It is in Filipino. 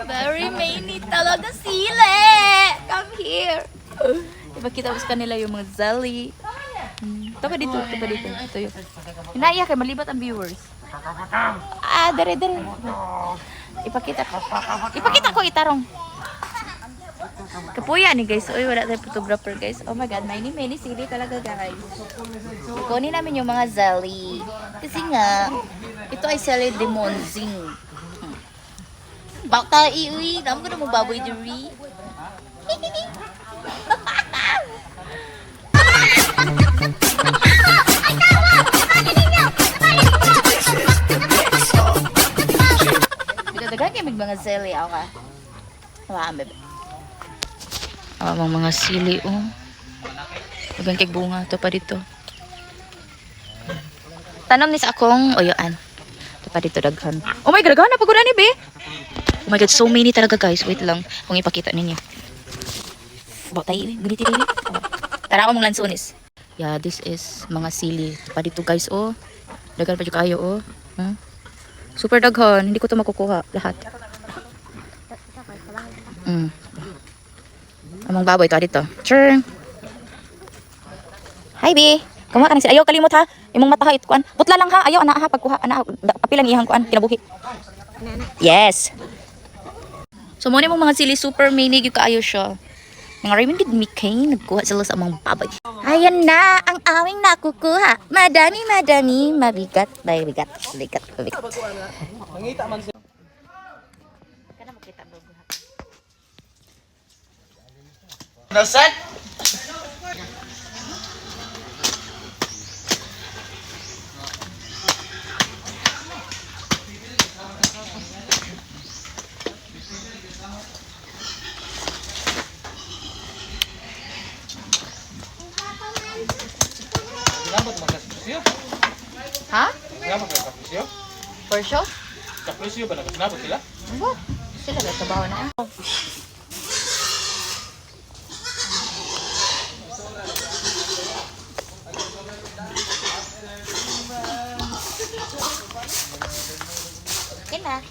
Very many talaga sili. Come here. Ipakita ko sa kanila yung mga zelly. Ito pa dito, ito pa dito. Ito yun. Hinaiyak kay malibat ang viewers. Dere. Ipakita ko itarong. Kapuya ni guys. Uy, wala tayong photographer guys. Oh my god, many sili talaga guys. Kukunin namin yung mga zelly. Kasi nga, ito ay zelly de Monzing. Baka iuwi, naman ko na mong baboy diri. Dagan kayo mga sili ako ka. Wala bebe. Mga sili oh. Dagan kay bunga to pa dito. Tanom ni sa akong oyaan. To pa dito daghan. Oh my god, daghan na pagod ani be. Oh my god, so many talaga guys. Wait lang, kung ipakita ninyo. Tayo, ganito rin. Tara ako mong lansones. Yeah, this is mga sili. To pa dito guys oh. Daghan pa dito kayo oh. Super daghan, hindi ko to makukuha lahat. Among baboy to dito. Churn. Hi B. Kumuha ka na ayaw kalimot ha. Imong mata ha kuan. Putla lang ha. Ayaw ana ha pagkuha ana. Apilang iyang kuan kinabuhi. Yes. So mo ni mong mga sili super mini gyud kaayo siya. Mga Raymond gid Mikay nagkuha sila sa among baboy. Ayan na ang awing nakukuha. Madami, mabigat. Bigat. Mangita man siya. Kana makita bubuhat. Naset. Kenapa tuh makan presio? Ha? Kenapa makan presio? For sure? Sa presio ba kenapa sila? Ano? Sila nagtrabaho na. Okay na.